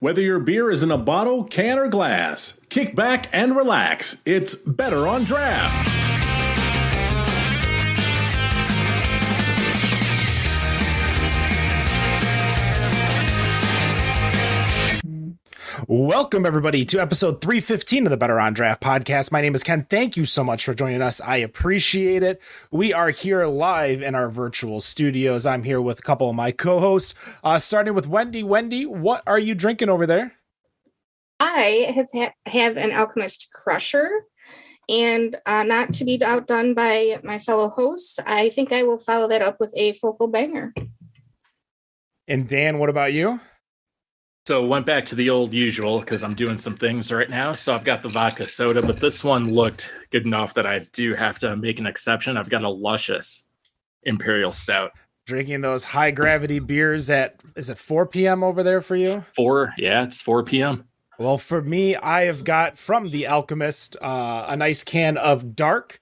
Whether your beer is in a bottle, can, or glass, kick back and relax. It's Better on Draft. Welcome, everybody, to episode 315 of the Better on Draft podcast. My name is Ken. Thank you so much for joining us. I appreciate it. We are here live in our virtual studios. I'm here with a couple of my co-hosts, starting with Wendy. Wendy, what are you drinking over there? I have an Alchemist Crusher, and not to be outdone by my fellow hosts, I think I will follow that up with a Focal Banger. And Dan, what about you? So went back to the old usual because I'm doing some things right now. So I've got the vodka soda, but this one looked good enough that I do have to make an exception. I've got a luscious Imperial Stout. Drinking those high gravity beers at, is it 4 p.m. over there for you? It's 4 p.m. Well, for me, I have got from the Alchemist a nice can of Dark,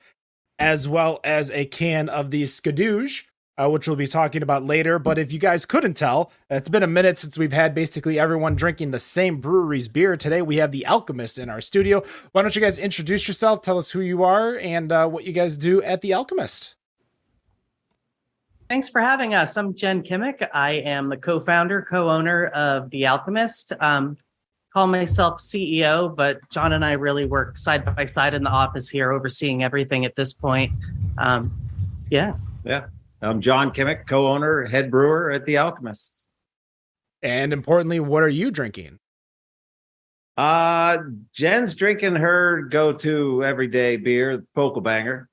as well as a can of the Skadoosh, which we'll be talking about later. But if you guys couldn't tell, it's been a minute since we've had basically everyone drinking the same brewery's beer. Today, we have the Alchemist in our studio. Why don't you guys introduce yourself, tell us who you are, and what you guys do at the Alchemist. Thanks for having us. I'm Jen Kimmich. I am the co-founder, co-owner of the Alchemist. Call myself CEO, but John and I really work side by side in the office here, overseeing everything at this point. Yeah. I'm John Kimmich, co-owner, head brewer at the Alchemists. And importantly, what are you drinking? Jen's drinking her go-to everyday beer, Focal Banger.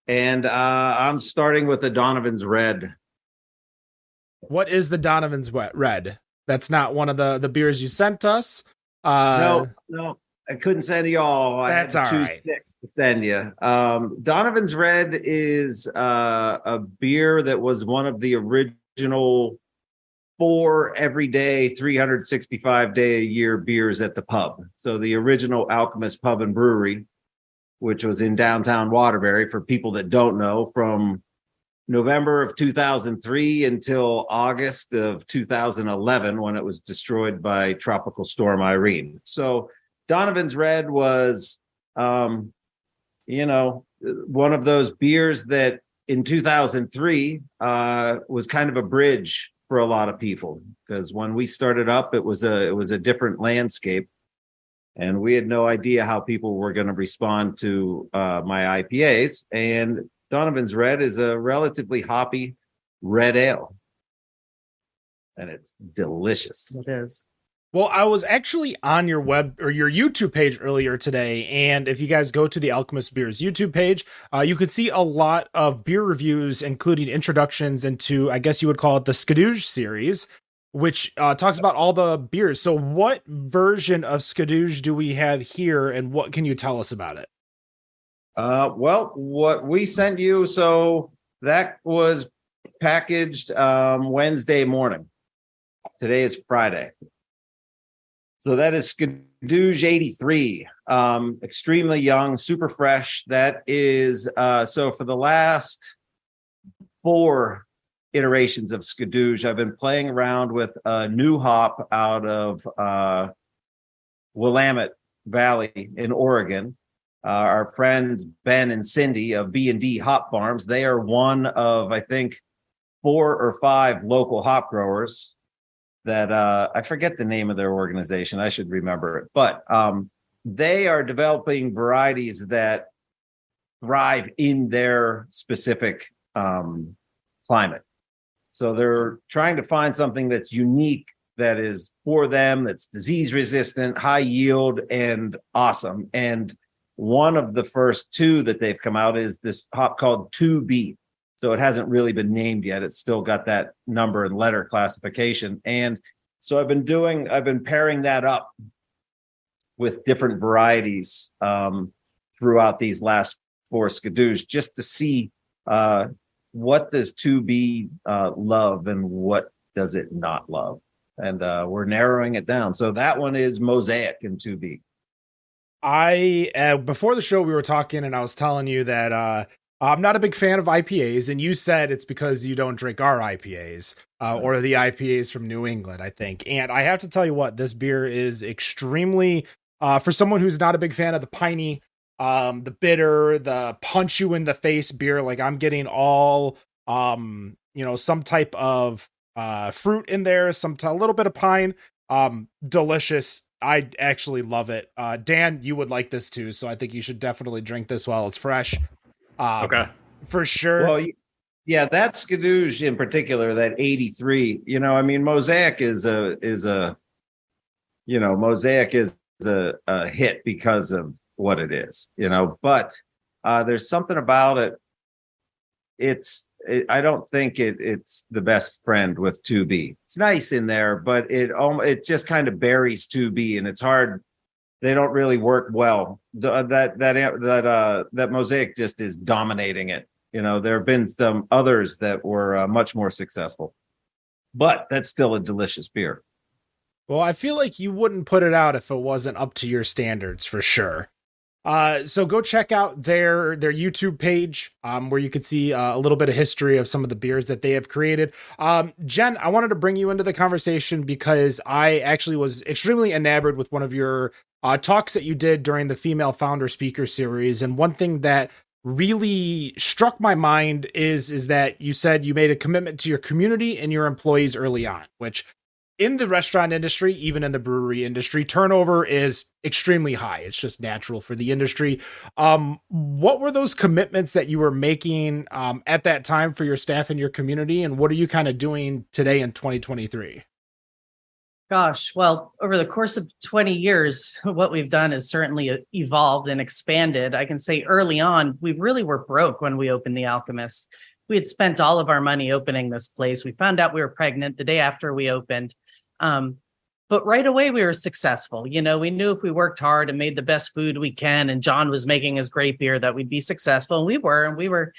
And I'm starting with the Donovan's Red. What is the Donovan's Red? That's not one of the beers you sent us. No, I couldn't send you all. That's I had to choose all right. 6 to send you. Donovan's Red is a beer that was one of the original 4 everyday, 365-day-a-year beers at the pub. So the original Alchemist Pub and Brewery, which was in downtown Waterbury, for people that don't know, from November of 2003 until August of 2011, when it was destroyed by Tropical Storm Irene. So Donovan's Red was, one of those beers that in 2003 was kind of a bridge for a lot of people, because when we started up, it was a different landscape, and we had no idea how people were going to respond to my IPAs. And Donovan's Red is a relatively hoppy red ale, and it's delicious. It is. Well, I was actually on your web or your YouTube page earlier today, and if you guys go to the Alchemist Beers YouTube page, you could see a lot of beer reviews, including introductions into, I guess you would call it the Skadoosh series, which talks about all the beers. So what version of Skadoosh do we have here, and what can you tell us about it? Well, what we sent you, so that was packaged Wednesday morning. Today is Friday. So that is Skadoosh 83, extremely young, super fresh. That is, so for the last 4 iterations of Skadoosh, I've been playing around with a new hop out of Willamette Valley in Oregon. Our friends Ben and Cindy of B&D Hop Farms, they are one of, I think, 4 or 5 local hop growers that I forget the name of their organization. I should remember it. But they are developing varieties that thrive in their specific climate. So they're trying to find something that's unique, that is for them, that's disease resistant, high yield, and awesome. And one of the first 2 that they've come out is this hop called 2B. So it hasn't really been named yet. It's still got that number and letter classification. And so I've been pairing that up with different varieties throughout these last 4 Skadoosh, just to see what does 2B love and what does it not love. And we're narrowing it down. So that one is Mosaic in 2B. Before the show, we were talking and I was telling you that I'm not a big fan of IPAs, and you said it's because you don't drink our IPAs or the IPAs from New England, I think. And I have to tell you what, this beer is extremely, for someone who's not a big fan of the piney, the bitter, the punch you in the face beer, like I'm getting all, some type of fruit in there, a little bit of pine, delicious. I actually love it. Dan, you would like this too, so I think you should definitely drink this while it's fresh. Okay. For sure. Well, yeah, that Skadoosh in particular, that 83, Mosaic is a hit because of what it is, but there's something about it. I don't think it's the best friend with 2B. It's nice in there, but it just kind of buries 2B, and it's hard. They don't really work well. That Mosaic just is dominating it. There have been some others that were much more successful, but that's still a delicious beer. Well, I feel like you wouldn't put it out if it wasn't up to your standards for sure. So go check out their YouTube page, where you could see a little bit of history of some of the beers that they have created. Jen, I wanted to bring you into the conversation because I actually was extremely enamored with one of your talks that you did during the Female Founder Speaker Series. And one thing that really struck my mind is that you said you made a commitment to your community and your employees early on, which in the restaurant industry, even in the brewery industry, turnover is extremely high. It's just natural for the industry. What were those commitments that you were making at that time for your staff and your community? And what are you kind of doing today in 2023? Gosh, well, over the course of 20 years, what we've done is certainly evolved and expanded. I can say early on, we really were broke when we opened the Alchemist. We had spent all of our money opening this place. We found out we were pregnant the day after we opened. But right away, we were successful. We knew if we worked hard and made the best food we can, and John was making his great beer, that we'd be successful. And we were,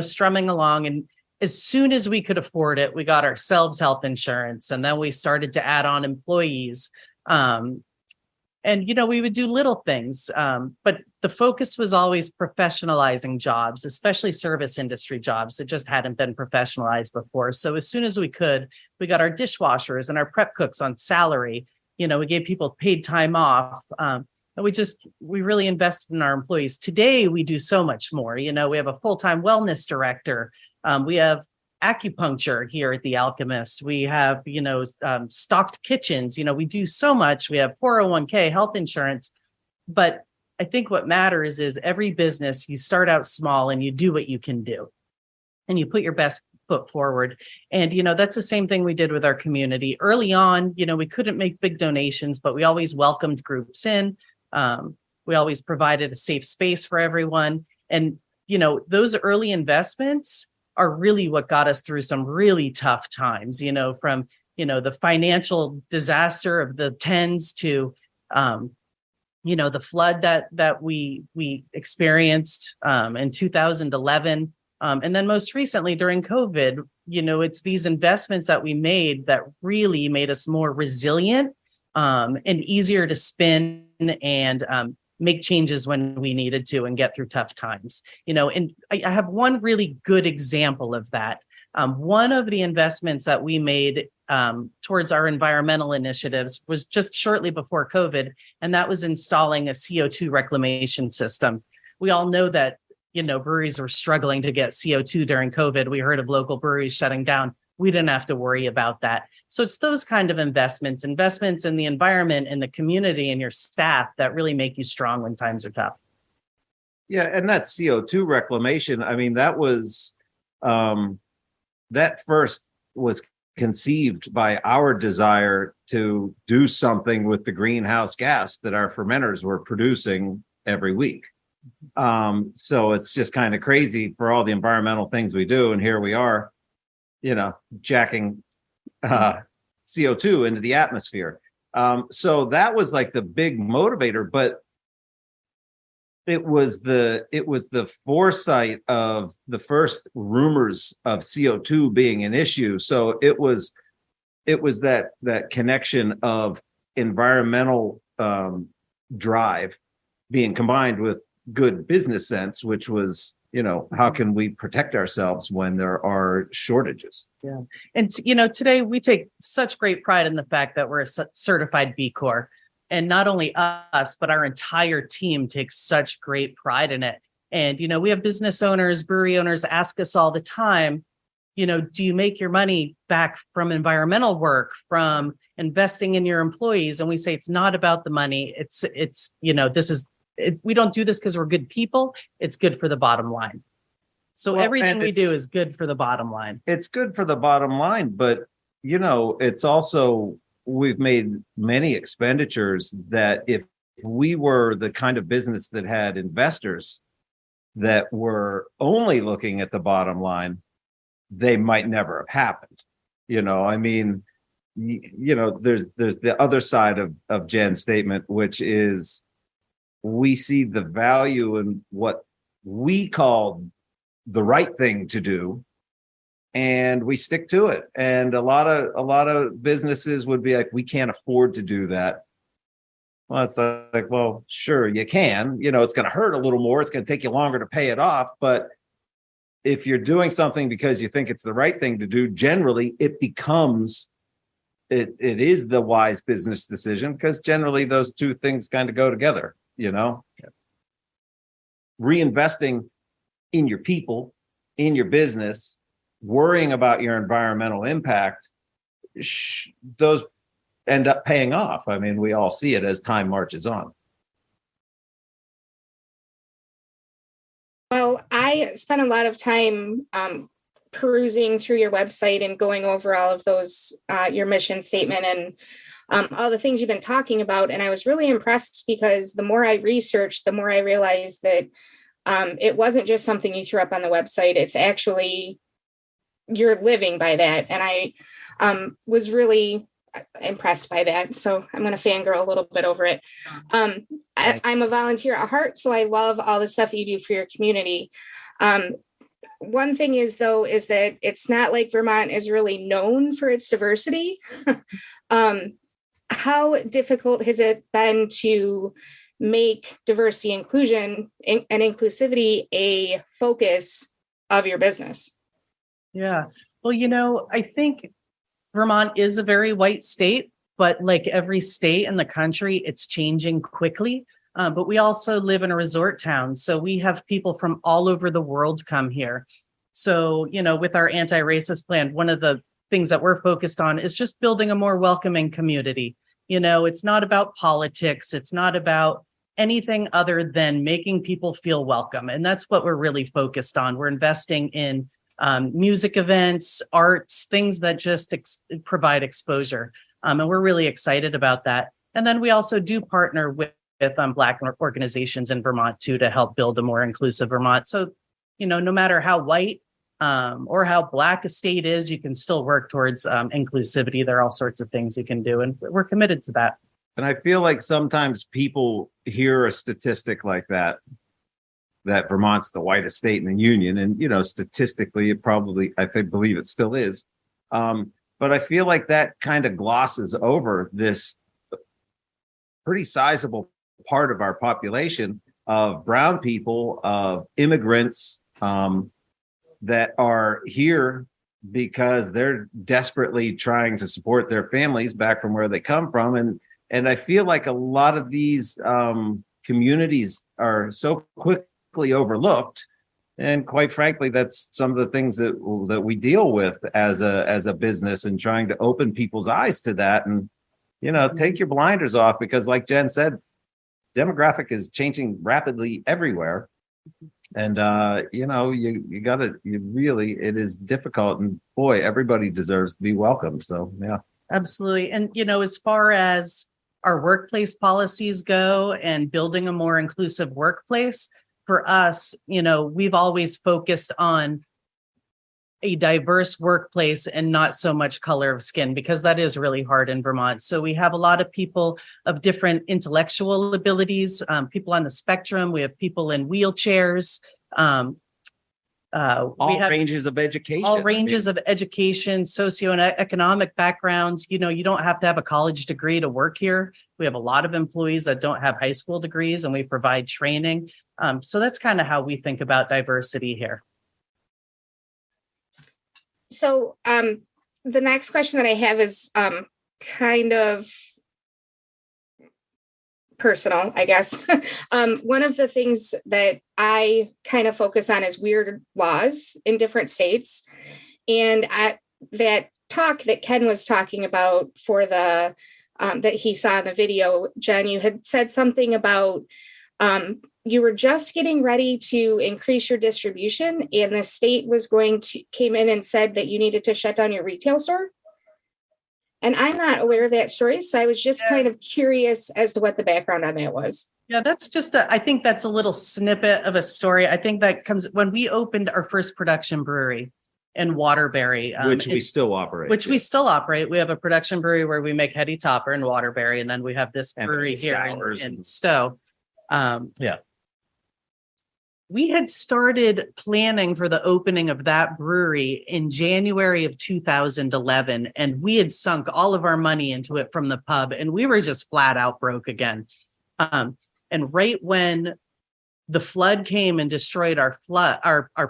strumming along. And as soon as we could afford it, we got ourselves health insurance. And then we started to add on employees. We would do little things. But the focus was always professionalizing jobs, especially service industry jobs that just hadn't been professionalized before. So as soon as we could, we got our dishwashers and our prep cooks on salary. We gave people paid time off. And we really invested in our employees. Today, we do so much more. We have a full-time wellness director. We have acupuncture here at the Alchemist. We have, stocked kitchens. We do so much. We have 401k, health insurance. But I think what matters is every business, you start out small and you do what you can do. And you put your best foot forward. And, that's the same thing we did with our community. Early on, we couldn't make big donations, but we always welcomed groups in. We always provided a safe space for everyone. And, those early investments are really what got us through some really tough times, from, the financial disaster of the tens to, the flood that we experienced in 2011. And then most recently during COVID, it's these investments that we made that really made us more resilient and easier to spin and make changes when we needed to and get through tough times. And I have one really good example of that. One of the investments that we made towards our environmental initiatives was just shortly before COVID, and that was installing a CO2 reclamation system. We all know that, breweries were struggling to get CO2 during COVID. We heard of local breweries shutting down. We didn't have to worry about that. So it's those kind of investments in the environment and the community and your staff that really make you strong when times are tough. Yeah, and that CO2 reclamation, that was that first was conceived by our desire to do something with the greenhouse gas that our fermenters were producing every week. So it's just kind of crazy for all the environmental things we do. And here we are, jacking CO2 into the atmosphere. So that was like the big motivator, but it was the foresight of the first rumors of CO2 being an issue. So it was that connection of environmental drive being combined with good business sense, which was, how can we protect ourselves when there are shortages? Yeah. And, today we take such great pride in the fact that we're a certified B Corp. And not only us, but our entire team takes such great pride in it. And, we have business owners, brewery owners ask us all the time, do you make your money back from environmental work, from investing in your employees? And we say, it's not about the money. We don't do this because we're good people. It's good for the bottom line. So everything we do is good for the bottom line. It's good for the bottom line, but it's also, we've made many expenditures that if we were the kind of business that had investors that were only looking at the bottom line, they might never have happened. There's the other side of Jen's statement, which is we see the value in what we call the right thing to do, and we stick to it. And a lot of businesses would be like, we can't afford to do that. Well, it's like, well, sure, you can. It's going to hurt a little more. It's going to take you longer to pay it off. But if you're doing something because you think it's the right thing to do, generally it becomes, it is the wise business decision, because generally those two things kind of go together, Reinvesting in your people, in your business, worrying about your environmental impact, those end up paying off. I mean, we all see it as time marches on. Well, I spent a lot of time perusing through your website and going over all of those, your mission statement and all the things you've been talking about. And I was really impressed because the more I researched, the more I realized that it wasn't just something you threw up on the website. It's actually, you're living by that. And I was really impressed by that. So I'm going to fangirl a little bit over it. I'm a volunteer at heart, so I love all the stuff that you do for your community. One thing is that it's not like Vermont is really known for its diversity. How difficult has it been to make diversity, inclusion, and inclusivity a focus of your business? Yeah. Well, I think Vermont is a very white state, but like every state in the country, it's changing quickly. But we also live in a resort town. So we have people from all over the world come here. So, with our anti-racist plan, one of the things that we're focused on is just building a more welcoming community. It's not about politics. It's not about anything other than making people feel welcome. And that's what we're really focused on. We're investing in music events, arts, things that just provide exposure. And we're really excited about that. And then we also do partner with Black organizations in Vermont too, to help build a more inclusive Vermont. So, no matter how white or how Black a state is, you can still work towards inclusivity. There are all sorts of things you can do, and we're committed to that. And I feel like sometimes people hear a statistic like that Vermont's the whitest state in the union. And, statistically, it probably, believe it still is. But I feel like that kind of glosses over this pretty sizable part of our population of brown people, of immigrants that are here because they're desperately trying to support their families back from where they come from. And I feel like a lot of these communities are so quickly overlooked, and quite frankly, that's some of the things that we deal with as a business, and trying to open people's eyes to that, and take your blinders off, because like Jen said, demographic is changing rapidly everywhere, and it is difficult, and boy, everybody deserves to be welcome. So yeah, absolutely. And as far as our workplace policies go and building a more inclusive workplace, for us, we've always focused on a diverse workplace and not so much color of skin, because that is really hard in Vermont. So we have a lot of people of different intellectual abilities, people on the spectrum. We have people in wheelchairs, All ranges of education. All ranges of education, socioeconomic backgrounds. You don't have to have a college degree to work here. We have a lot of employees that don't have high school degrees, and we provide training. So that's kind of how we think about diversity here. So the next question that I have is kind of personal, I guess. One of the things that I kind of focus on is weird laws in different states. And at that talk that Ken was talking about for the that he saw in the video, Jen, you had said something about you were just getting ready to increase your distribution, and the state came in and said that you needed to shut down your retail store. And I'm not aware of that story, so I was just kind of curious as to what the background on that was. Yeah, that's just I think that's a little snippet of a story. I think that comes when we opened our first production brewery in Waterbury. Which we still operate. We still operate. We have a production brewery where we make Heady Topper in Waterbury, and then we have this brewery here in Stowe. We had started planning for the opening of that brewery in January of 2011, and we had sunk all of our money into it from the pub, and we were just flat out broke again. And right when the flood came and destroyed our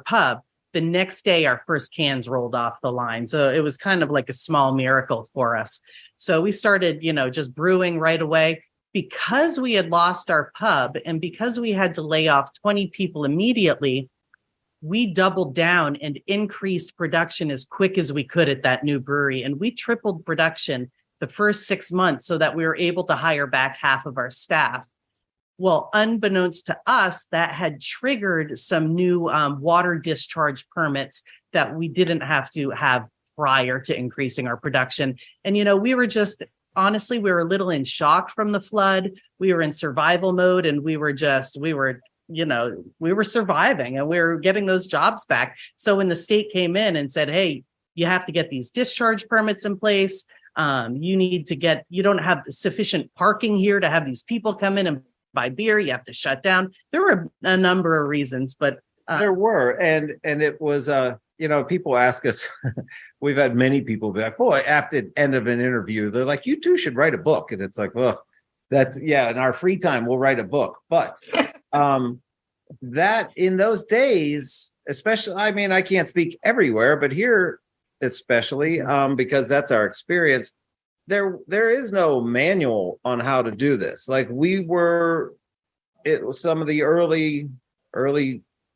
pub, the next day our first cans rolled off the line. So it was kind of like a small miracle for us. So we started, just brewing right away. Because we had lost our pub and because we had to lay off 20 people immediately, we doubled down and increased production as quick as we could at that new brewery. And we tripled production the first 6 months so that we were able to hire back half of our staff. Well, unbeknownst to us, that had triggered some new water discharge permits that we didn't have to have prior to increasing our production. And, we were just... Honestly, we were a little in shock from the flood. We were in survival mode, and we were surviving, and we were getting those jobs back. So when the state came in and said, hey, you have to get these discharge permits in place. You don't have sufficient parking here to have these people come in and buy beer. You have to shut down. There were a number of reasons, but there were, and it was, people ask us, we've had many people be like, boy, at the end of an interview, they're like, you two should write a book. And it's like, well, in our free time, we'll write a book. But that in those days, especially, I can't speak everywhere, but here, especially because that's our experience, there is no manual on how to do this. Like it was some of the early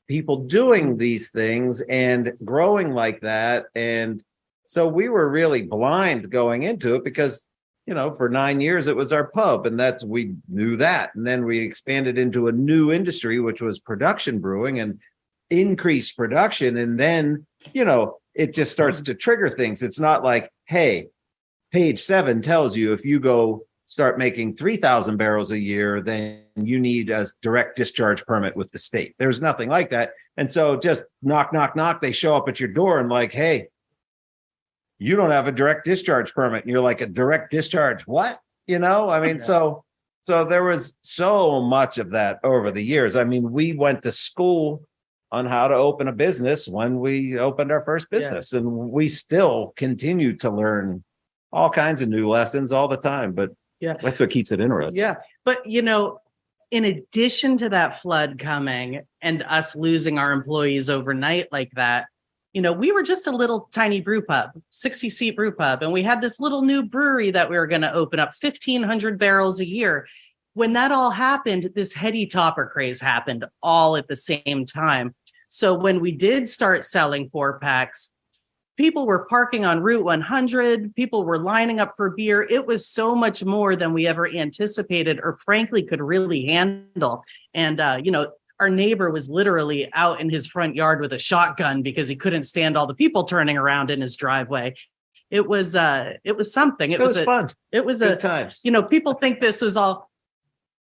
people doing these things and growing like that. And so we were really blind going into it because, for 9 years, it was our pub, and we knew that. And then we expanded into a new industry, which was production brewing, and increased production. And then, it just starts to trigger things. It's not like, hey, page 7 tells you if you go start making 3,000 barrels a year, then you need a direct discharge permit with the state. There's nothing like that. And so just knock, knock, knock, they show up at your door and like, hey, you don't have a direct discharge permit. And you're like, a direct discharge, what? So there was so much of that over the years. We went to school on how to open a business when we opened our first business. And we still continue to learn all kinds of new lessons all the time. But that's what keeps it interesting. Yeah. But, in addition to that flood coming and us losing our employees overnight like that, we were just a little tiny brew pub, 60-seat brew pub. And we had this little new brewery that we were going to open up 1,500 barrels a year. When that all happened, this Heady Topper craze happened all at the same time. So when we did start selling 4-packs, people were parking on Route 100. People were lining up for beer. It was so much more than we ever anticipated or frankly could really handle. And, our neighbor was literally out in his front yard with a shotgun because he couldn't stand all the people turning around in his driveway. It was something. It was fun. It was good times. People think this was all,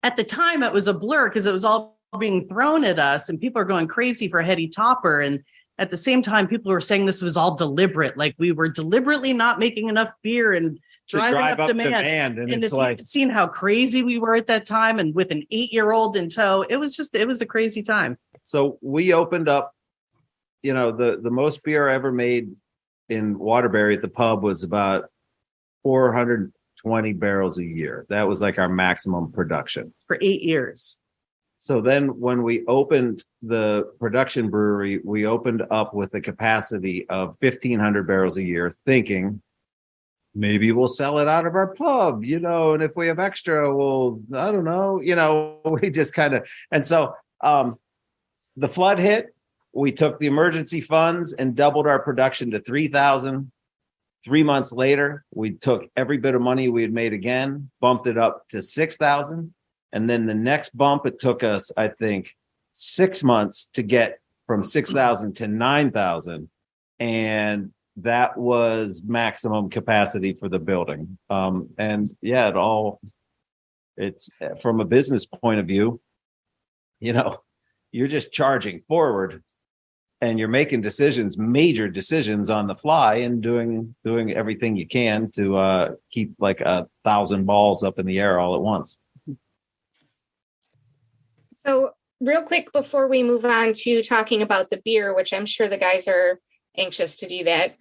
at the time it was a blur because it was all being thrown at us and people are going crazy for Heady Topper. And at the same time, people were saying this was all deliberate, like we were deliberately not making enough beer and driving up demand. And it's like, you've seen how crazy we were at that time. And with an 8-year-old in tow, it was a crazy time. So we opened up the most beer I ever made in Waterbury at the pub was about 420 barrels a year. That was like our maximum production For 8 years. So then when we opened the production brewery, we opened up with a capacity of 1,500 barrels a year, thinking maybe we'll sell it out of our pub, and if we have extra, I don't know, we just kind of, and so the flood hit, we took the emergency funds and doubled our production to 3,000. 3 months later, we took every bit of money we had made again, bumped it up to 6,000. And then the next bump, it took us, I think, 6 months to get from 6,000 to 9,000. And that was maximum capacity for the building. It's from a business point of view, you're just charging forward and you're making major decisions on the fly and doing everything you can to keep like 1,000 balls up in the air all at once. So real quick, before we move on to talking about the beer, which I'm sure the guys are anxious to do that.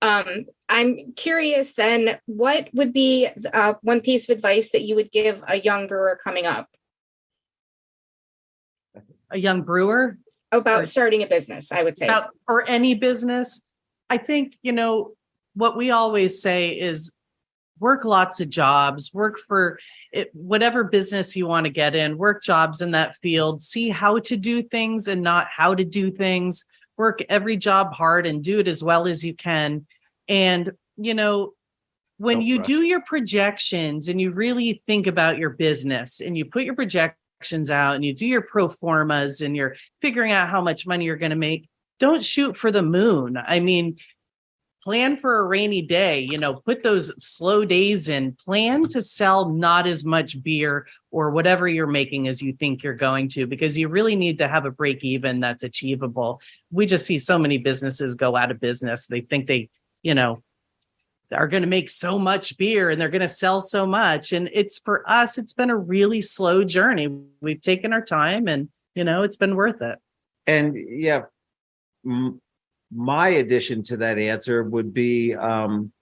I'm curious then, what would be one piece of advice that you would give a young brewer coming up? A young brewer? About starting a business, I would say. Or any business. I think, what we always say is work lots of jobs, work for whatever business you want to get in, work jobs in that field, see how to do things and not how to do things, work every job hard and do it as well as you can. And, when you do your projections and you really think about your business and you put your projections out and you do your pro formas and you're figuring out how much money you're going to make, don't shoot for the moon. I mean, plan for a rainy day, put those slow days in, plan to sell not as much beer or whatever you're making as you think you're going to, because you really need to have a break even that's achievable. We just see so many businesses go out of business. They think they, are going to make so much beer and they're going to sell so much. And for us, it's been a really slow journey. We've taken our time and, it's been worth it. And yeah, my addition to that answer would be, and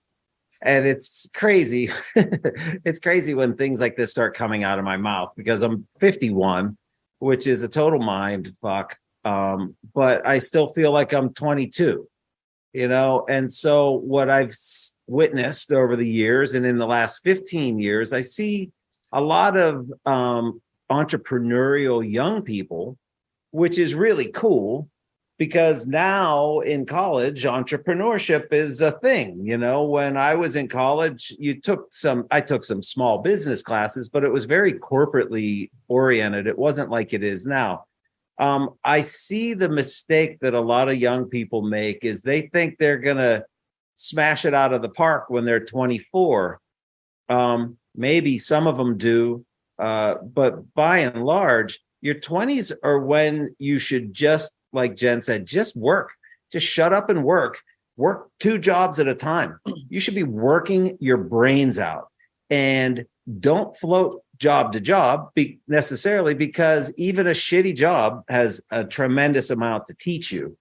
it's crazy. It's crazy when things like this start coming out of my mouth because I'm 51, which is a total mind fuck. But I still feel like I'm 22, and so what I've witnessed over the years and in the last 15 years, I see a lot of entrepreneurial young people, which is really cool. Because now in college, entrepreneurship is a thing. When I was in college, I took some small business classes, but it was very corporately oriented. It wasn't like it is now. I see the mistake that a lot of young people make is they think they're going to smash it out of the park when they're 24. Maybe some of them do, but by and large, your 20s are when you should just, like Jen said, just work, just shut up and work 2 jobs at a time. You should be working your brains out and don't float job to job necessarily, because even a shitty job has a tremendous amount to teach you.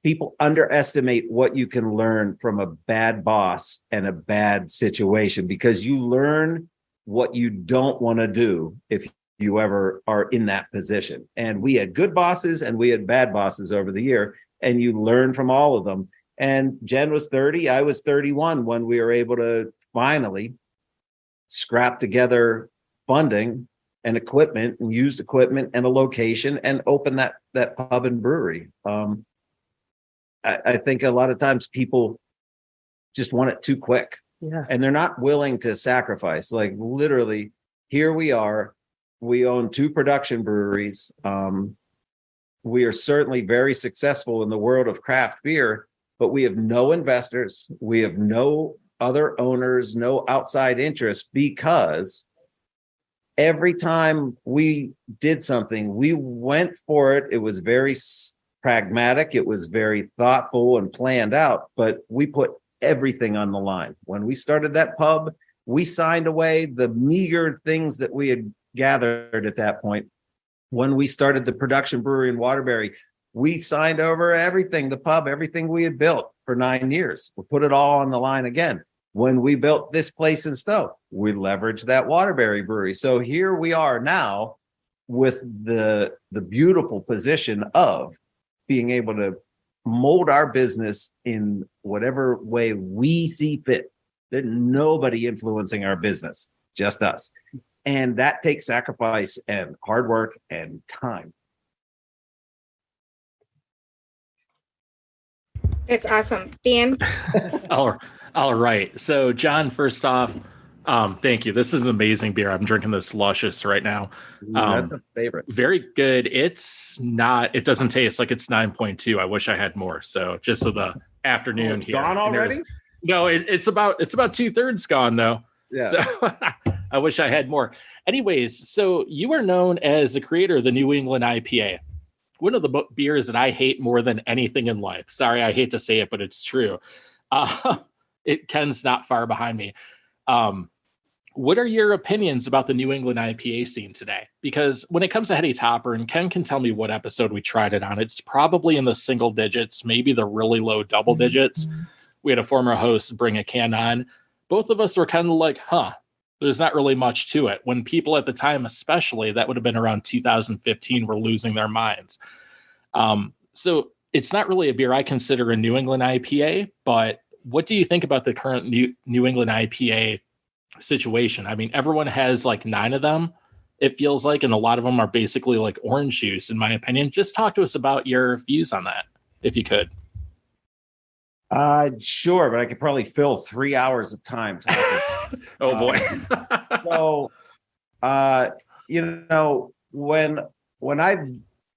People underestimate what you can learn from a bad boss and a bad situation, because you learn what you don't want to do if you ever are in that position. And we had good bosses and we had bad bosses over the year, and you learn from all of them. And Jen was 30, I was 31 when we were able to finally scrap together funding and equipment and used equipment and a location and open that pub and brewery. I think a lot of times people just want it too quick. Yeah. And they're not willing to sacrifice. Like literally, here we are. We own 2 production breweries. We are certainly very successful in the world of craft beer, but we have no investors. We have no other owners, no outside interest, because every time we did something, we went for it. It was very pragmatic. It was very thoughtful and planned out, but we put everything on the line. When we started that pub, we signed away the meager things that we had gathered at that point. When we started the production brewery in Waterbury, We signed over everything, the pub, everything we had built for 9 years. We put it all on the line again. When we built this place in Stowe, we leveraged that Waterbury brewery. So here we are now with the beautiful position of being able to mold our business in whatever way we see fit. There's nobody influencing our business, just us. And that takes sacrifice and hard work and time. It's awesome. Dan? All right. So, John, first off, thank you. This is an amazing beer. I'm drinking this Luscious right now. That's a favorite. Very good. It doesn't taste like it's 9.2. I wish I had more. So just so the afternoon it's here. gone already? No, it's about 2/3 gone though. Yeah. So I wish I had more. Anyways, so you are known as the creator of the New England IPA. One of the beers that I hate more than anything in life. Sorry, I hate to say it, but it's true. Ken's not far behind me. What are your opinions about the New England IPA scene today? Because when it comes to Heady Topper, and Ken can tell me what episode we tried it on, it's probably in the single digits, maybe the really low double digits. We had a former host bring a can on. Both of us were kind of like, there's not really much to it. When people at the time, especially, that would have been around 2015, were losing their minds. So it's not really a beer I consider a New England IPA, but what do you think about the current New England IPA situation? I mean, everyone has like 9 of them, it feels like, and a lot of them are basically like orange juice, in my opinion. Just talk to us about your views on that, if you could. Sure, but I could probably fill 3 hours of time talking. Oh boy. When I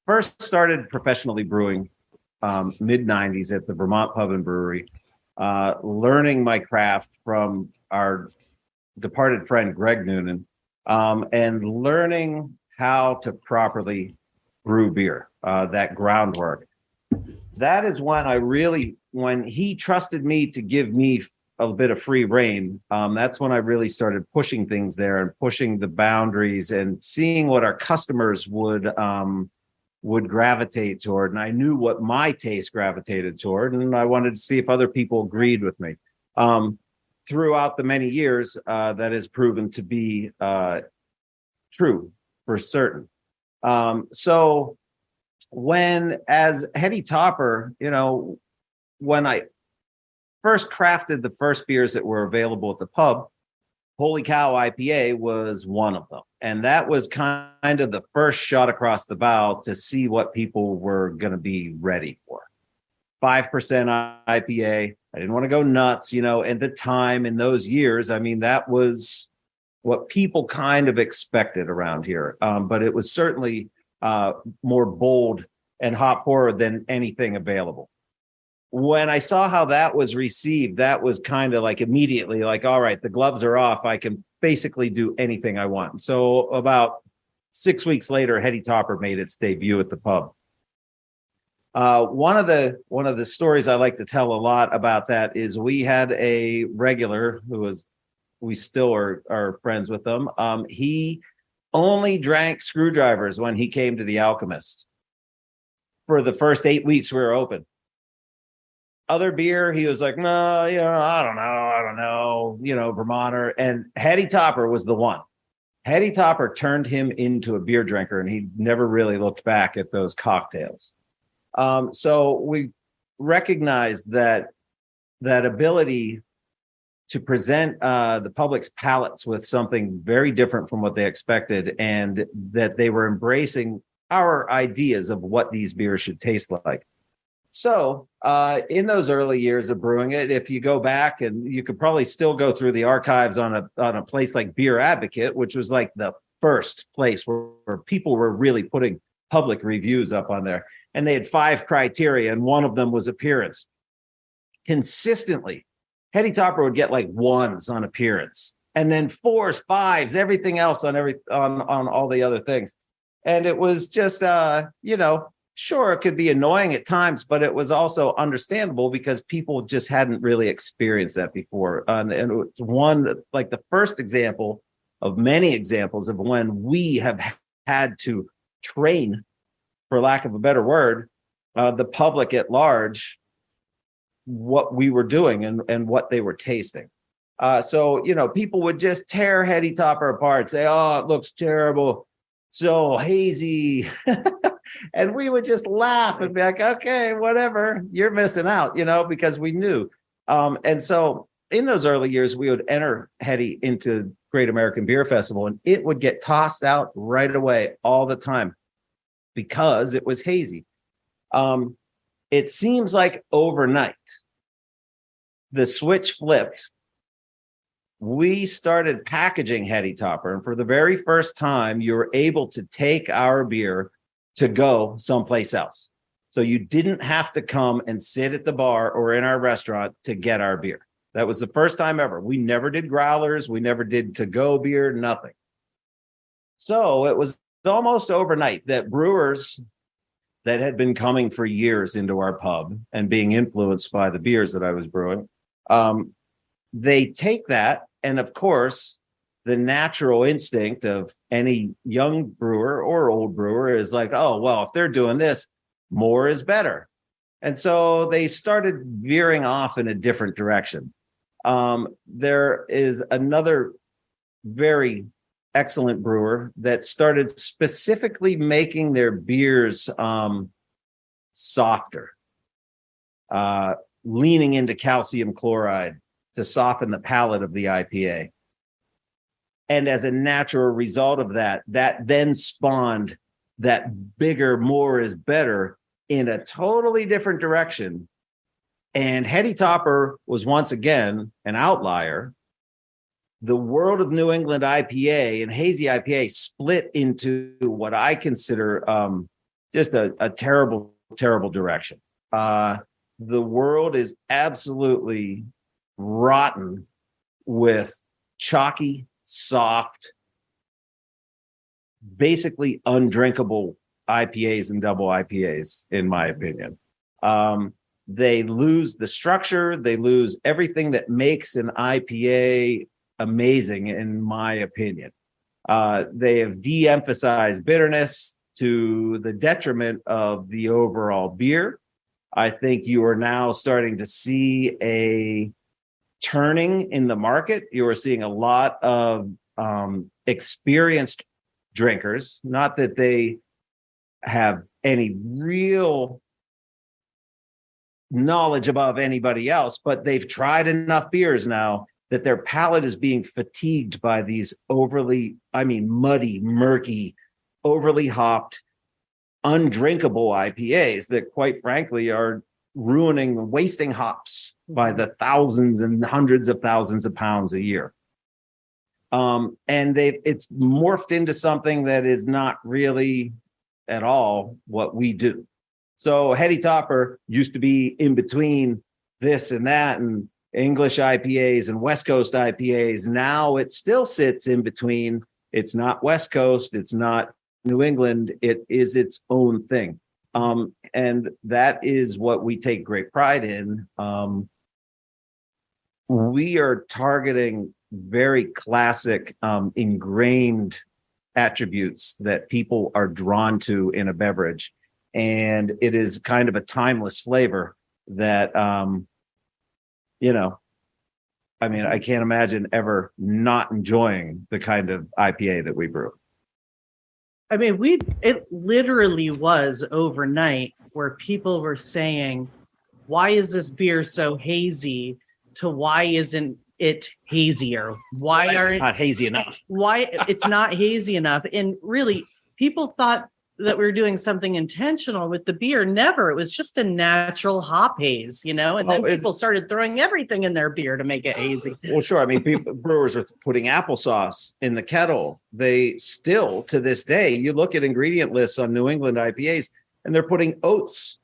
first started professionally brewing, mid-90s at the Vermont Pub and Brewery, learning my craft from our departed friend Greg Noonan, and learning how to properly brew beer, that groundwork. That is when he trusted me to give me a bit of free reign. That's when I really started pushing things there and pushing the boundaries and seeing what our customers would gravitate toward. And I knew what my taste gravitated toward, and I wanted to see if other people agreed with me. Throughout the many years, that has proven to be true for certain. So when, as Heady Topper, when I first crafted the first beers that were available at the pub, Holy Cow IPA was one of them. And that was kind of the first shot across the bow to see what people were going to be ready for. 5% IPA. I didn't want to go nuts, at the time in those years. I mean, that was what people kind of expected around here. But it was certainly more bold and hop forward than anything available. When I saw how that was received, that was kind of like immediately like, all right, the gloves are off. I can basically do anything I want. So about 6 weeks later, Heady Topper made its debut at the pub. One of the stories I like to tell a lot about that is we had a regular we still are friends with him. He only drank screwdrivers when he came to the Alchemist. For the first 8 weeks we were open. Other beer, he was like, no, I don't know, Vermonter. And Heady Topper was the one. Heady Topper turned him into a beer drinker, and he never really looked back at those cocktails. So we recognized that ability to present the public's palates with something very different from what they expected, and that they were embracing our ideas of what these beers should taste like. So in those early years of brewing it, if you go back, and you could probably still go through the archives on a place like Beer Advocate, which was like the first place where people were really putting public reviews up on there. And they had 5 criteria, and one of them was appearance. Consistently, Heady Topper would get like 1s on appearance, and then 4s, 5s, everything else on all the other things. And it was just, sure, it could be annoying at times, but it was also understandable because people just hadn't really experienced that before. And it was one, like the first example of many examples of when we have had to train, for lack of a better word, the public at large what we were doing and what they were tasting. So, people would just tear Heady Topper apart, say, oh, it looks terrible, so hazy. And we would just laugh and be like, okay, whatever, you're missing out, because we knew. And so in those early years, we would enter Heady into Great American Beer Festival, and it would get tossed out right away all the time because it was hazy. It seems like overnight, the switch flipped. We started packaging Heady Topper, and for the very first time, you were able to take our beer to go someplace else. So you didn't have to come and sit at the bar or in our restaurant to get our beer. That was the first time ever. We never did growlers. We never did to-go beer, nothing. So it was almost overnight that brewers that had been coming for years into our pub and being influenced by the beers that I was brewing, they take that, and of course, the natural instinct of any young brewer or old brewer is like, oh, well, if they're doing this, more is better. And so they started veering off in a different direction. There is another very excellent brewer that started specifically making their beers softer, leaning into calcium chloride to soften the palate of the IPA. And as a natural result of that then spawned that bigger, more is better in a totally different direction. And Heady Topper was once again an outlier. The world of New England IPA and hazy IPA split into what I consider just a terrible, terrible direction. The world is absolutely rotten with chalky, soft, basically undrinkable IPAs and double IPAs, in my opinion. They lose the structure. They lose everything that makes an IPA amazing, in my opinion. They have de-emphasized bitterness to the detriment of the overall beer. I think you are now starting to see a turning in the market. You are seeing a lot of experienced drinkers, not that they have any real knowledge above anybody else, but they've tried enough beers now that their palate is being fatigued by these overly, muddy, murky, overly hopped, undrinkable IPAs that, quite frankly, are ruining, wasting hops by the thousands and hundreds of thousands of pounds a year. And it's morphed into something that is not really at all what we do. So Heady Topper used to be in between this and that, and English IPAs and West Coast IPAs. Now it still sits in between. It's not West Coast. It's not New England. It is its own thing. And that is what we take great pride in. We are targeting very classic, ingrained attributes that people are drawn to in a beverage. And it is kind of a timeless flavor that, I can't imagine ever not enjoying the kind of IPA that we brew. It literally was overnight where people were saying, why is this beer so hazy, to why isn't it hazier? Why aren't it not hazy enough? Why it's not hazy enough? And really, people thought that we were doing something intentional with the beer. Never. It was just a natural hop haze, and then people started throwing everything in their beer to make it hazy. Well, sure. Brewers are putting applesauce in the kettle. They still, to this day, you look at ingredient lists on New England IPAs, and they're putting oats.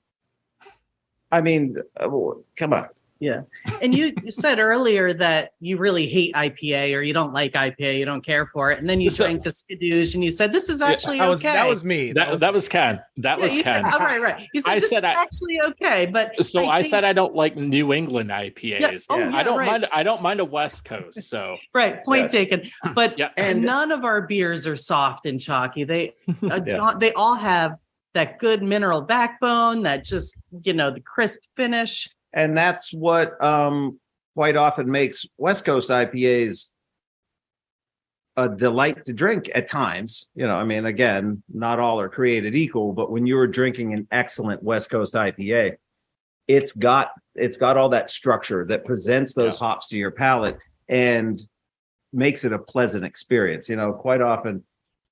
Come on. Yeah. And you said earlier that you really hate IPA, or you don't like IPA, you don't care for it. And then you drank the Skadoosh and you said, this is actually okay. That was me. That was Ken. That was Ken. Right. You said, this is actually okay. But so I said I don't like New England IPAs. I don't mind a West Coast. So right. Point taken. But and none of our beers are soft and chalky. They all have that good mineral backbone, that just, the crisp finish. And that's what quite often makes West Coast IPAs a delight to drink at times. Again, not all are created equal, but when you're drinking an excellent West Coast IPA, it's got all that structure that presents those hops to your palate and makes it a pleasant experience. Quite often,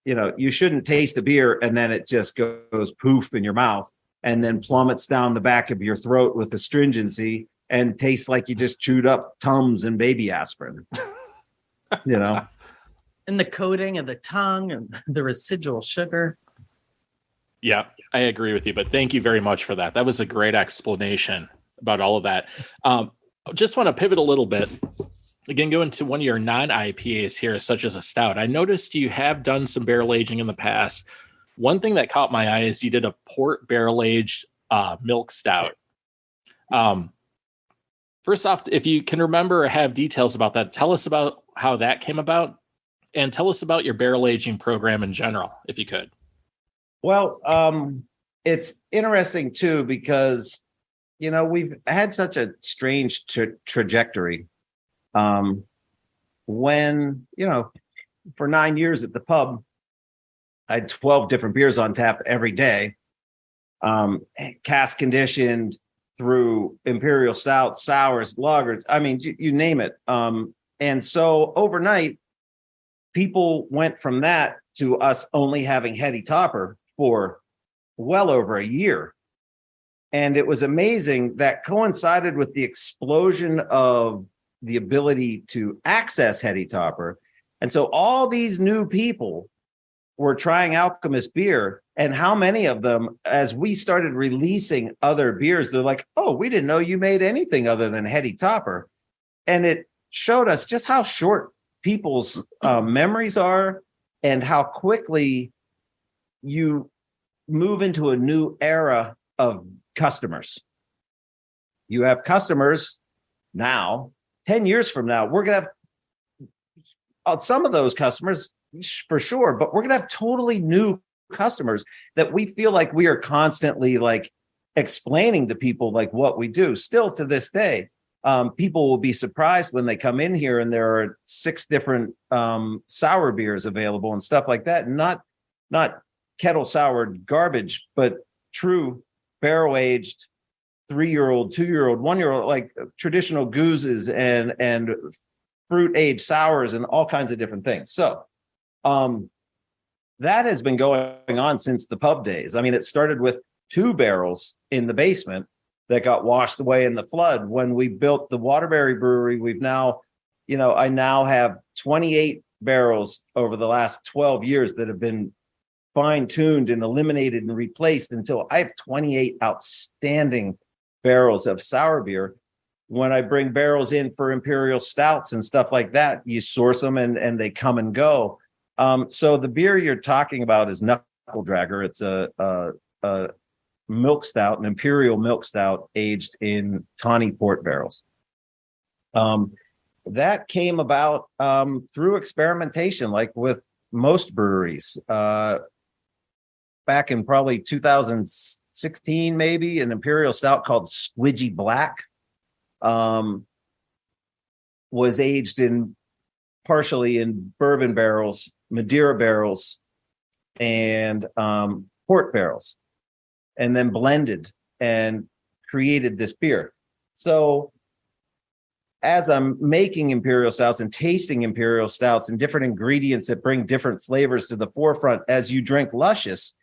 you shouldn't taste a beer and then it just goes poof in your mouth and then plummets down the back of your throat with astringency and tastes like you just chewed up Tums and baby aspirin. And the coating of the tongue and the residual sugar. Yeah, I agree with you, but thank you very much for that. That was a great explanation about all of that. Just want to pivot a little bit. Again, go into one of your non-IPAs here, such as a stout. I noticed you have done some barrel aging in the past. One thing that caught my eye is you did a port barrel-aged milk stout. First off, if you can remember or have details about that, tell us about how that came about, and tell us about your barrel aging program in general, if you could. Well, it's interesting, too, because, we've had such a strange trajectory. When, for 9 years at the pub, I had 12 different beers on tap every day, cask conditioned through imperial stouts, sours, lagers. I mean, you name it. And so overnight, people went from that to us only having Heady Topper for well over a year. And it was amazing that coincided with the explosion of the ability to access Heady Topper. And so all these new people were trying Alchemist beer. And how many of them, as we started releasing other beers, they're like, oh, we didn't know you made anything other than Heady Topper. And it showed us just how short people's memories are and how quickly you move into a new era of customers. You have customers now. 10 years from now, we're going to have some of those customers for sure, but we're going to have totally new customers that we feel like we are constantly like explaining to people like what we do. Still to this day, people will be surprised when they come in here and there are 6 different sour beers available and stuff like that. Not kettle soured garbage, but true barrel aged 3-year-old, 2-year-old, 1-year-old, like traditional gooses and fruit aged sours and all kinds of different things. So that has been going on since the pub days. I mean, it started with 2 barrels in the basement that got washed away in the flood. When we built the Waterbury Brewery, we've now, I now have 28 barrels over the last 12 years that have been fine-tuned and eliminated and replaced until I have 28 outstanding barrels of sour beer. When I bring barrels in for imperial stouts and stuff like that, you source them and they come and go. So the beer you're talking about is Knuckle Dragger. It's a milk stout, an imperial milk stout aged in tawny port barrels. That came about through experimentation, like with most breweries. Back in probably 2016, maybe, an imperial stout called Squidgy Black was aged partially in bourbon barrels, Madeira barrels, and port barrels, and then blended and created this beer. So as I'm making imperial stouts and tasting imperial stouts and different ingredients that bring different flavors to the forefront, as you drink Luscious,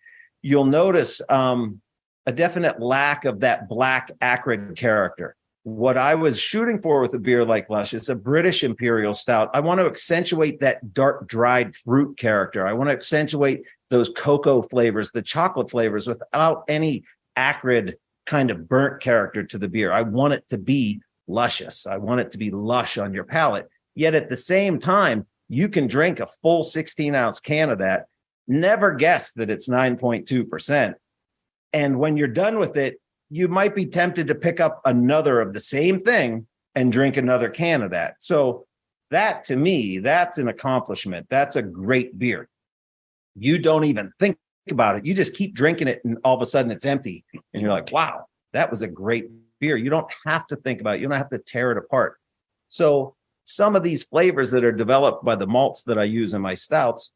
you'll notice a definite lack of that black acrid character. What I was shooting for with a beer like Luscious, a British imperial stout, I want to accentuate that dark dried fruit character. I want to accentuate those cocoa flavors, the chocolate flavors, without any acrid kind of burnt character to the beer. I want it to be luscious. I want it to be lush on your palate. Yet at the same time, you can drink a full 16-ounce can of that, never guess that it's 9.2%. And when you're done with it, you might be tempted to pick up another of the same thing and drink another can of that. So that, to me, that's an accomplishment. That's a great beer. You don't even think about it. You just keep drinking it and all of a sudden it's empty. And you're like, wow, that was a great beer. You don't have to think about it. You don't have to tear it apart. So some of these flavors that are developed by the malts that I use in my stouts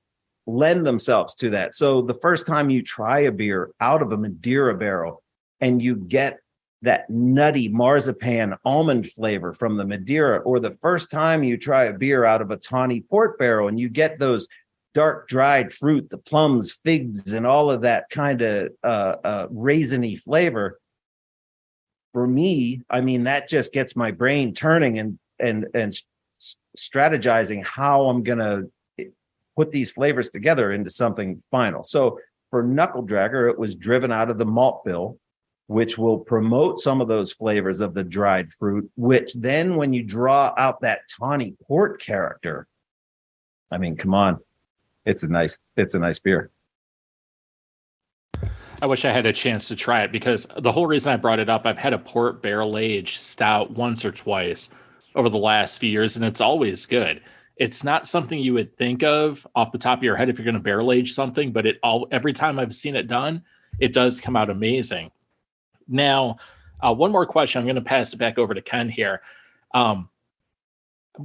lend themselves to that. So the first time you try a beer out of a Madeira barrel and you get that nutty marzipan almond flavor from the Madeira, or the first time you try a beer out of a tawny port barrel and you get those dark dried fruit, the plums, figs, and all of that kind of raisiny flavor. For me, I mean, that just gets my brain turning and strategizing how I'm going to put these flavors together into something final. So for Knuckle Dragger, it was driven out of the malt bill, which will promote some of those flavors of the dried fruit, which then when you draw out that tawny port character, I mean, come on, it's a nice beer. I wish I had a chance to try it, because the whole reason I brought it up, I've had a port barrel aged stout once or twice over the last few years, and it's always good. It's not something you would think of off the top of your head if you're going to barrel age something, but every time I've seen it done, it does come out amazing. Now, one more question. I'm going to pass it back over to Ken here. I'm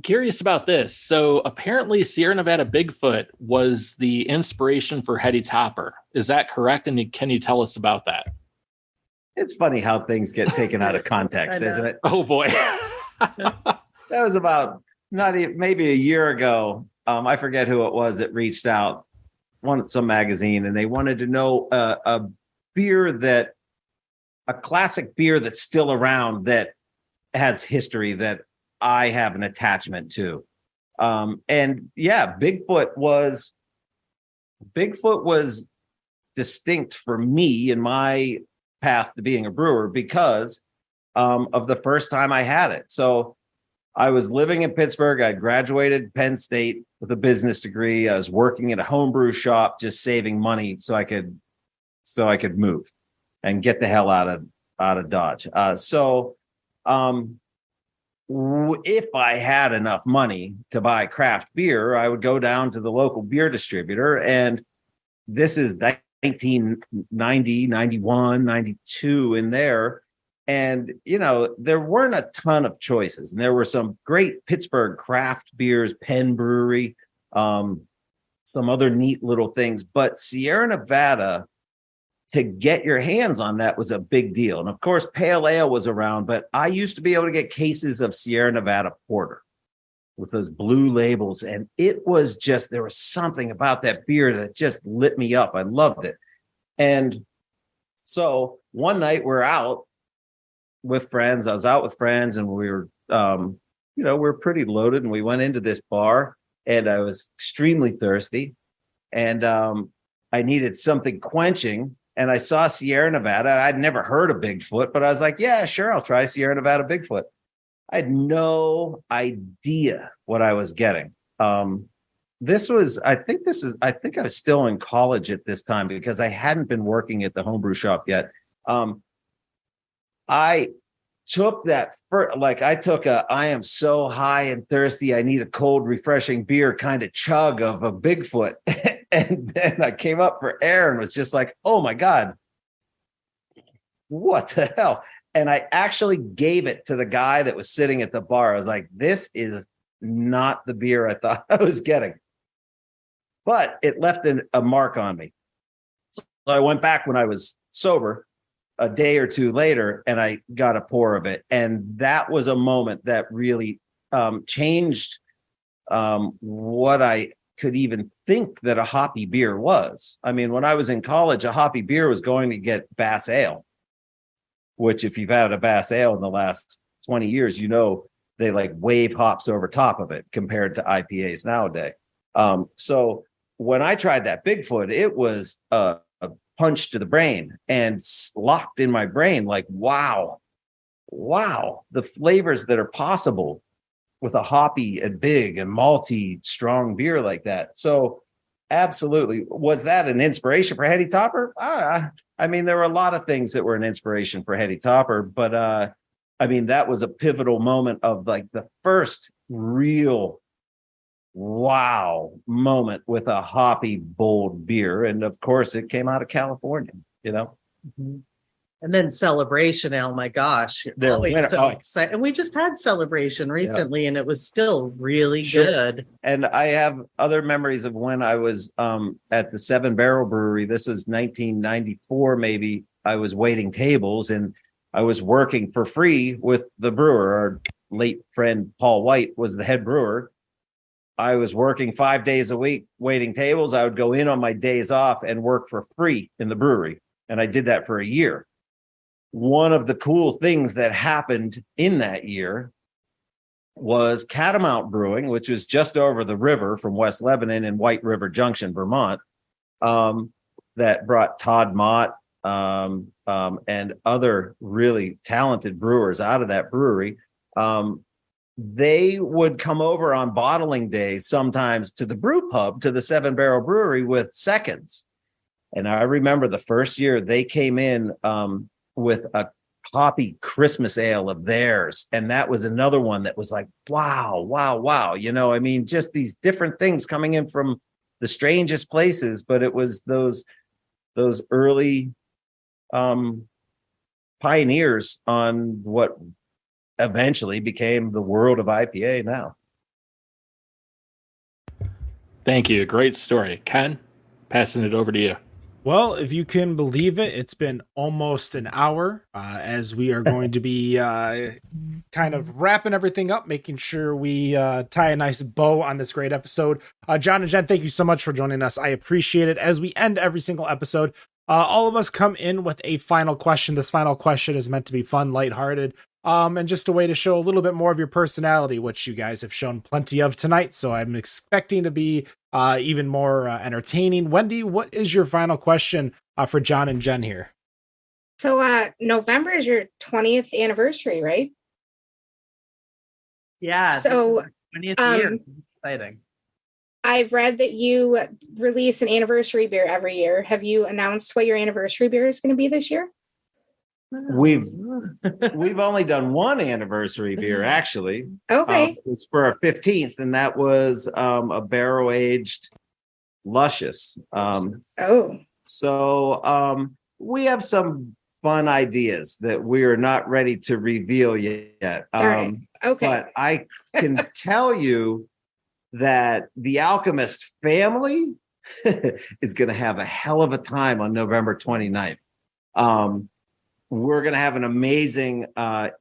curious about this. So apparently Sierra Nevada Bigfoot was the inspiration for Heady Topper. Is that correct? And can you tell us about that? It's funny how things get taken out of context, isn't it? Oh, boy. That was about maybe a year ago. I forget who it was that reached out, some magazine, and they wanted to know a classic beer that's still around that has history that I have an attachment to. And yeah, Bigfoot was distinct for me in my path to being a brewer because of the first time I had it. So I was living in Pittsburgh. I graduated Penn State with a business degree. I was working at a homebrew shop, just saving money so I could move and get the hell out of Dodge. If I had enough money to buy craft beer, I would go down to the local beer distributor. And this is 1990, 91, 92 in there. And, there weren't a ton of choices. And there were some great Pittsburgh craft beers, Penn Brewery, some other neat little things. But Sierra Nevada, to get your hands on that was a big deal. And of course, Pale Ale was around, but I used to be able to get cases of Sierra Nevada Porter with those blue labels. And it was just, there was something about that beer that just lit me up. I loved it. And so one night we're out with friends. I was out with friends and we were, we're pretty loaded. And we went into this bar and I was extremely thirsty and I needed something quenching. And I saw Sierra Nevada. I'd never heard of Bigfoot, but I was like, yeah, sure, I'll try Sierra Nevada Bigfoot. I had no idea what I was getting. I think I was still in college at this time because I hadn't been working at the homebrew shop yet. I took I am so high and thirsty, I need a cold, refreshing beer kind of chug of a Bigfoot. And then I came up for air and was just like, oh my God, what the hell? And I actually gave it to the guy that was sitting at the bar. I was like, this is not the beer I thought I was getting. But it left a mark on me. So I went back when I was sober a day or two later and I got a pour of it. And that was a moment that really changed what I could even think that a hoppy beer was. I mean, when I was in college, a hoppy beer was going to get Bass Ale, which if you've had a Bass Ale in the last 20 years, they like wave hops over top of it compared to IPAs nowadays. So when I tried that Bigfoot, it was a punch to the brain and locked in my brain like, wow, the flavors that are possible with a hoppy and big and malty strong beer like that. So absolutely. Was that an inspiration for Heady Topper? I mean, there were a lot of things that were an inspiration for Heady Topper, but that was a pivotal moment of like the first real wow moment with a hoppy, bold beer. And of course, it came out of California, you know? Mhm. And then Celebration, oh my gosh, They're always winner- so oh. excited. And we just had Celebration recently, and it was still really Sure. good. And I have other memories of when I was at the Seven Barrel Brewery. This was 1994, maybe. I was waiting tables and I was working for free with the brewer. Our late friend Paul White was the head brewer. I was working 5 days a week waiting tables. I would go in on my days off and work for free in the brewery. And I did that for a year. One of the cool things that happened in that year was Catamount Brewing, which was just over the river from West Lebanon in White River Junction, Vermont, that brought Todd Mott and other really talented brewers out of that brewery. They would come over on bottling days sometimes to the brew pub, to the Seven Barrel Brewery with seconds. And I remember the first year they came in with a hoppy Christmas ale of theirs. And that was another one that was like, wow. You know, I mean, just these different things coming in from the strangest places, but it was those early pioneers on what eventually became the world of IPA now. Thank you. Great story. Ken, passing it over to you. Well, if you can believe it, it's been almost an hour as we are going to be kind of wrapping everything up, making sure we tie a nice bow on this great episode. John and Jen, thank you so much for joining us. I appreciate it. As we end every single episode, all of us come in with a final question. This final question is meant to be fun, lighthearted, and just a way to show a little bit more of your personality, which you guys have shown plenty of tonight. So I'm expecting to be even more entertaining. Wendy, what is your final question for John and Jen here? So November is your 20th anniversary, right? Yeah. So, this is 20th year. Exciting. I've read that you release an anniversary beer every year. Have you announced what your anniversary beer is going to be this year? We've only done one anniversary beer, actually. Okay. It was for our 15th, and that was a barrel-aged Luscious. So we have some fun ideas that we are not ready to reveal yet. Okay. But I can tell you that the Alchemist family is going to have a hell of a time on November 29th. We're going to have an amazing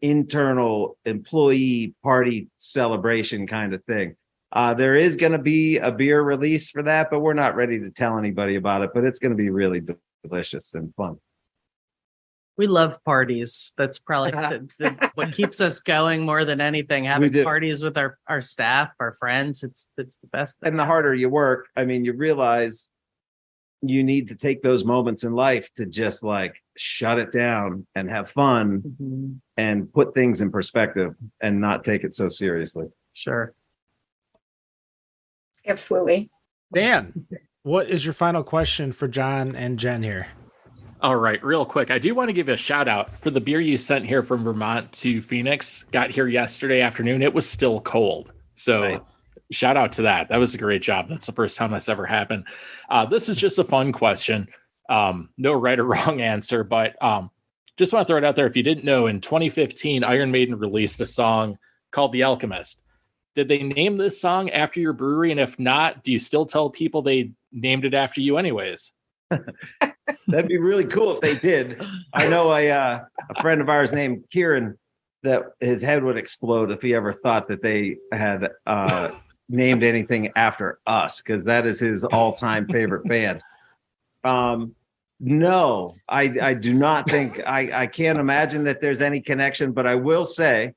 internal employee party celebration kind of thing. There is going to be a beer release for that, but we're not ready to tell anybody about it. But it's going to be really delicious and fun. We love parties. That's probably what keeps us going more than anything. Having parties with our staff, our friends. It's the best thing. And the harder you work, I mean, you realize you need to take those moments in life to just like shut it down and have fun and put things in perspective and not take it so seriously. Sure. Absolutely. Dan, what is your final question for John and Jen here? All right, real quick. I do want to give a shout out for the beer you sent here from Vermont to Phoenix. Got here yesterday afternoon. It was still cold. So nice. Shout out to that. That was a great job. That's the first time that's ever happened. This is just a fun question. No right or wrong answer, but just want to throw it out there. If you didn't know, in 2015, Iron Maiden released a song called The Alchemist. Did they name this song after your brewery? And if not, do you still tell people they named it after you anyways? That'd be really cool if they did. I know a friend of ours named Kieran that his head would explode if he ever thought that they had named anything after us, because that is his all-time favorite band. No, I do not think I can't imagine that there's any connection, but I will say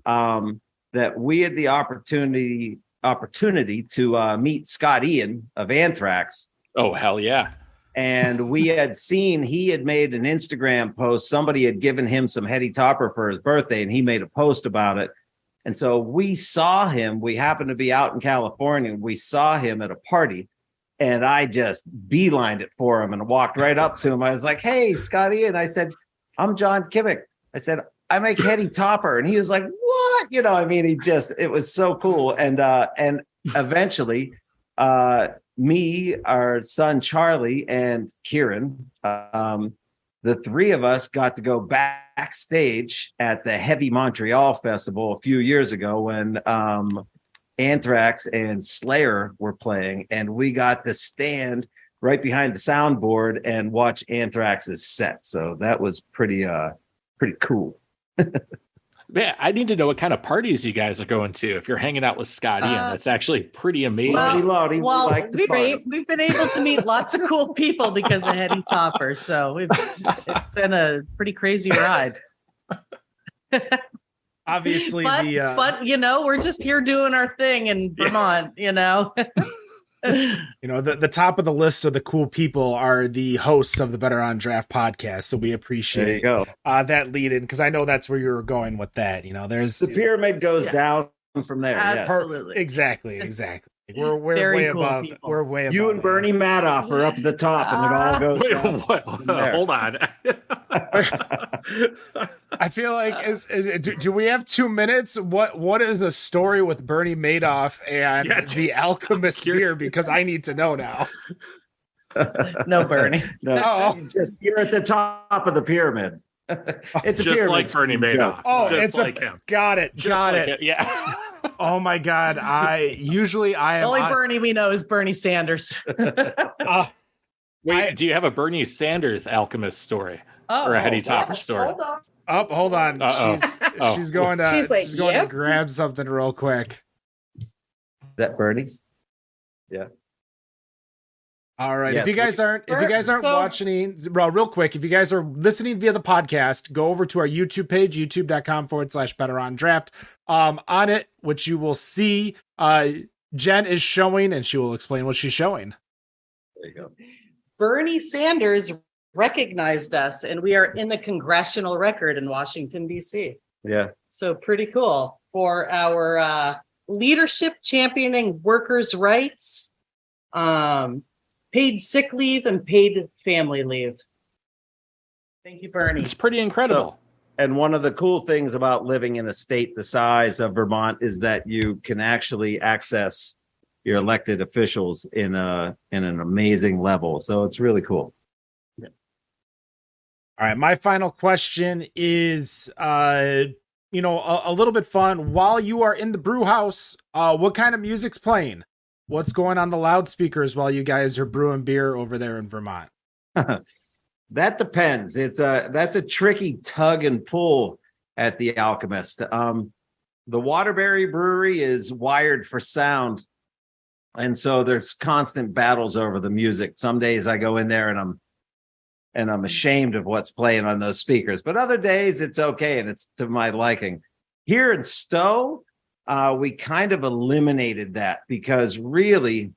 that we had the opportunity to meet Scott Ian of Anthrax. Oh, hell yeah. And we had seen he had made an Instagram post. Somebody had given him some Heady Topper for his birthday, and he made a post about it. And so we saw him. We happened to be out in California. And we saw him at a party, and I just beelined it for him and walked right up to him. I was like, "Hey, Scott Ian." I said, "I'm John Kimmich." I said, "I make Heady Topper." And he was like, "What?" You know, I mean, it was so cool. And eventually, me, our son Charlie, and Kieran, the three of us got to go backstage at the Heavy Montreal Festival a few years ago when Anthrax and Slayer were playing, and we got to stand right behind the soundboard and watch Anthrax's set. So that was pretty cool. Yeah, I need to know what kind of parties you guys are going to. If you're hanging out with Scott Ian, that's actually pretty amazing. Well, we've been able to meet lots of cool people because of Heady Topper, so it's been a pretty crazy ride. Obviously, but you know, we're just here doing our thing in Vermont. You know. You know, the top of the list of the cool people are the hosts of the Better on Draft podcast. So we appreciate that lead in, because I know that's where you were going with that. You know, there's the pyramid goes down from there. Absolutely. Yes. Exactly. We're way cool above. people. We're way above. You and Bernie Madoff are up at the top, and it all goes down. Hold on. I feel like do we have 2 minutes? What is a story with Bernie Madoff and the Alchemist beer? Because I need to know now. No, Bernie. No, you're at the top of the pyramid. It's a just pyramid like Bernie Madoff. Oh, just it's like him. Got it. Yeah. Oh my God! I am only Bernie we know is Bernie Sanders. Wait, do you have a Bernie Sanders Alchemist story or a Heady Topper story? Hold on. She's going to grab something real quick. Is that Bernie's? Yeah. All right. If you guys aren't watching, real quick, if you guys are listening via the podcast, go over to our YouTube page, youtube.com/betterondraft. On it, which you will see, Jen is showing, and she will explain what she's showing. There you go. Bernie Sanders recognized us, and we are in the congressional record in Washington, D.C. Yeah. So pretty cool for our leadership championing workers' rights. Paid sick leave and paid family leave. Thank you, Bernie. It's pretty incredible. And one of the cool things about living in a state the size of Vermont is that you can actually access your elected officials in an amazing level. So it's really cool. Yeah. All right. My final question is, a little bit fun. While you are in the brew house, what kind of music's playing? What's going on the loudspeakers while you guys are brewing beer over there in Vermont? That depends. That's a tricky tug and pull at the Alchemist. The Waterbury Brewery is wired for sound, and so there's constant battles over the music. Some days I go in there and I'm ashamed of what's playing on those speakers, but other days it's okay and it's to my liking. Here in Stowe, we kind of eliminated that because really,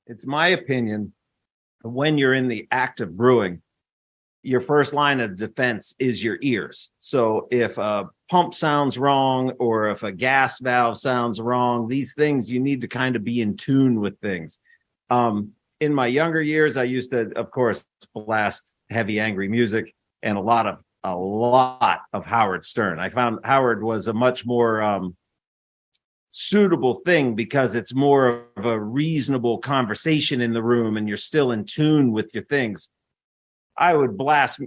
it's my opinion, when you're in the act of brewing, your first line of defense is your ears. So if a pump sounds wrong or if a gas valve sounds wrong, these things, you need to kind of be in tune with things. In my younger years, I used to, of course, blast heavy, angry music and a lot of Howard Stern. I found Howard was a much more suitable thing because it's more of a reasonable conversation in the room and you're still in tune with your things. I would blast,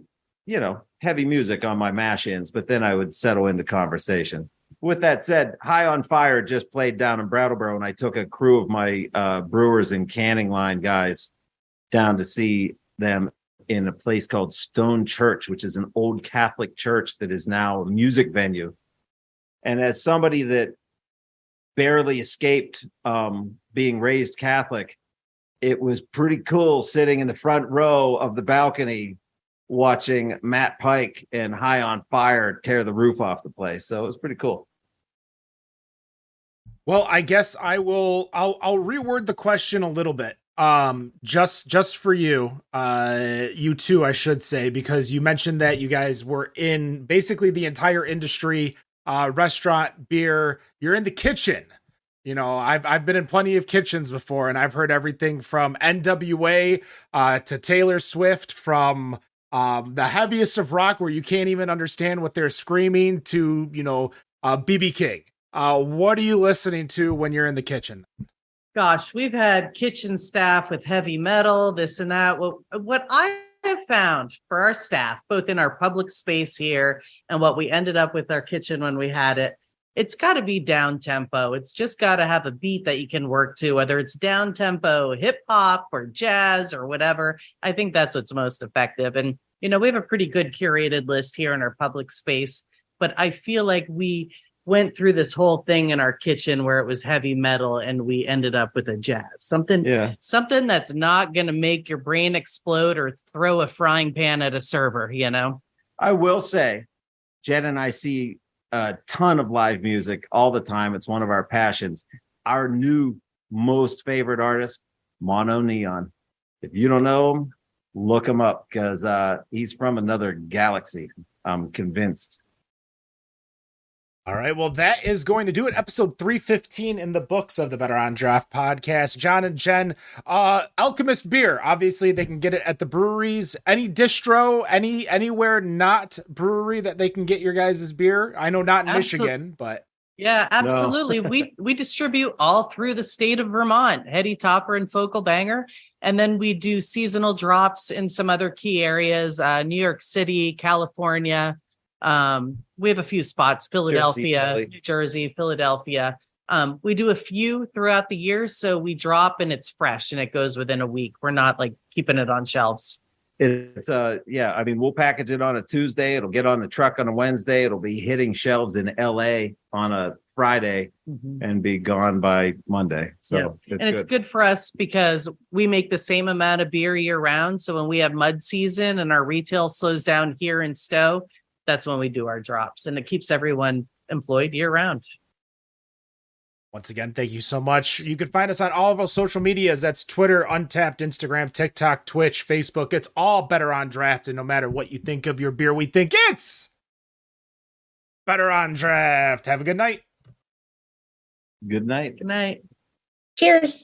heavy music on my mash-ins, but then I would settle into conversation. With that said, High on Fire just played down in Brattleboro, and I took a crew of my brewers and canning line guys down to see them in a place called Stone Church, which is an old Catholic church that is now a music venue. And as somebody that barely escaped being raised Catholic, it was pretty cool sitting in the front row of the balcony watching Matt Pike and High on Fire tear the roof off the place. So it was pretty cool. Well, I guess I'll reword the question a little bit. Just for you two, I should say, because you mentioned that you guys were in basically the entire industry, restaurant, beer, you're in the kitchen. I've been in plenty of kitchens before, and I've heard everything from NWA to Taylor Swift, from the heaviest of rock where you can't even understand what they're screaming, to BB King. What are you listening to when you're in the kitchen? Gosh, we've had kitchen staff with heavy metal, this and that. Well, what I have found for our staff, both in our public space here and what we ended up with our kitchen when we had it, it's got to be down tempo. It's just got to have a beat that you can work to, whether it's down tempo, hip hop or jazz or whatever. I think that's what's most effective. And, we have a pretty good curated list here in our public space, but I feel like we went through this whole thing in our kitchen where it was heavy metal and we ended up with a jazz, something that's not going to make your brain explode or throw a frying pan at a server. I will say, Jen and I see a ton of live music all the time. It's one of our passions. Our new most favorite artist, Mono Neon. If you don't know him, look him up because he's from another galaxy. I'm convinced. All right, well, that is going to do it. Episode 315 in the books of the Better on Draft podcast. John and Jen, Alchemist beer. Obviously, they can get it at the breweries. Any distro, anywhere not brewery that they can get your guys' beer? I know not in Michigan, but... Yeah, absolutely. No. We distribute all through the state of Vermont, Heady Topper and Focal Banger. And then we do seasonal drops in some other key areas, New York City, California. We have a few spots, Philadelphia, New Jersey, Philadelphia. We do a few throughout the year. So we drop and it's fresh and it goes within a week. We're not like keeping it on shelves. It's we'll package it on a Tuesday. It'll get on the truck on a Wednesday. It'll be hitting shelves in LA on a Friday and be gone by Monday. So it's good for us because we make the same amount of beer year round. So when we have mud season and our retail slows down here in Stowe, that's when we do our drops and it keeps everyone employed year round. Once again, thank you so much. You can find us on all of our social medias. That's Twitter, Untapped, Instagram, TikTok, Twitch, Facebook. It's all Better on Draft. And no matter what you think of your beer, we think it's Better on Draft. Have a good night. Good night. Good night. Cheers.